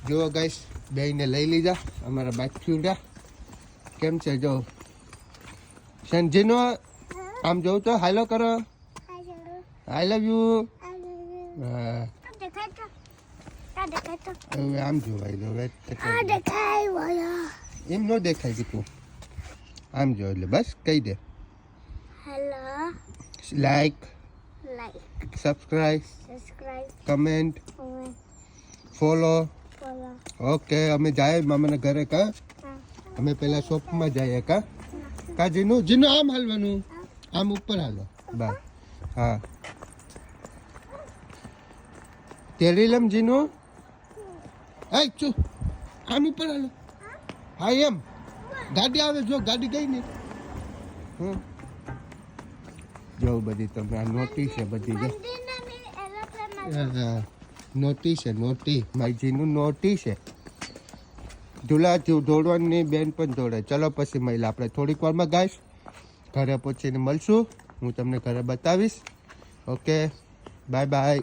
જુઓ ગાઈસ બેયને લઈ લીધા અમારા બાથ્યુડા કેમ છે જો સંજીનો આમ જોઉં તો હાલો કરો આઈ લવ યુ હા હવે આમ જોવાય દો એમ ન દેખાય કે તું આમ જો એટલે બસ કહી દે like subscribe comment follow okay અમે જાય મામાના ઘરે કા અમે પેલા શોપમાં જઈએ કા જીનું આમ હાલવાનું આમ ઉપર હાલો બસ હા તેરીલમ જીનું ચૂ આમ ઉપર હાલો હા એમ ગાડી આવે જો ગાડી ગઈ ને જો બધી તમે આ નોટી છે બધી જો નોટી છે નોટી માઈજીનું નોટી છે ઝૂલા દોડવાની બેન પણ દોડે ચલો પછી મહિલા આપણે થોડીક વારમાં ગાઈશ ઘરે પહોંચીને મળશું હું તમને ઘરે બતાવીશ ઓકે બાય બાય